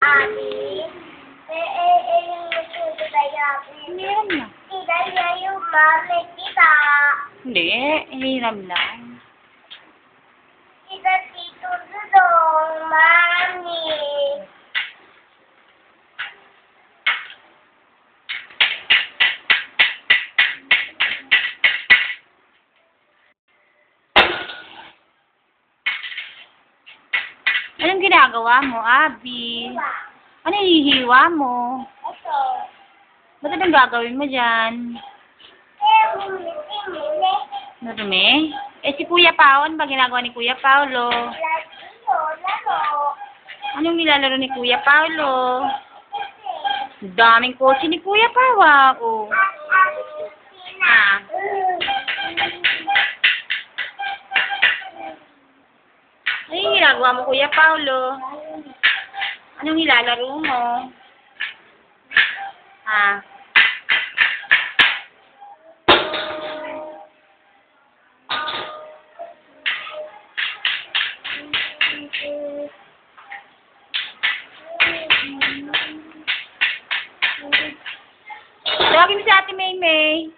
Abi, yung nagsusunod tayo. Hiram na. Kita yung mami kita. Hindi, hiram lang. Kita tito dudong, mami. Anong ginagawa mo, Abi? Ano hihiwa mo? Ito. Ba't anong gagawin mo dyan? Marumi? Eh, si Kuya Pao, ano ba ginagawa ni Kuya Paulo? Anong nilalaro ni Kuya Paulo? Daming kotse ni Kuya Pao, ah. Oh. Ah. Ano yung ginagawa mo, Kuya Paulo? Anong nilalaro mo? Ah. Tawagin mo si Ate Maymay.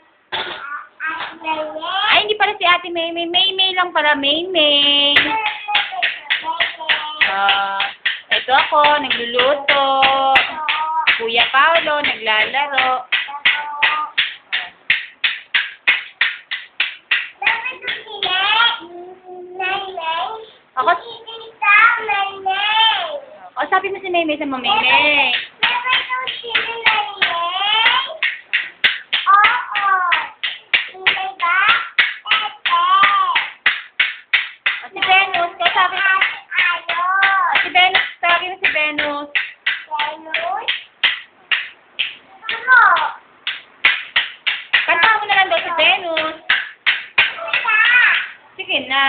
Ay, hindi pala si Ate Maymay. Maymay lang pala, Maymay. Ito ako, nagluluto. Kuya Paulo, naglalaro. Ako, sabi mo si Maymay sa Maymay. Si Venus, kasabi mo. Si Venus, tawagin mo si Venus. Kanta mo na lang daw si Venus. Sige na.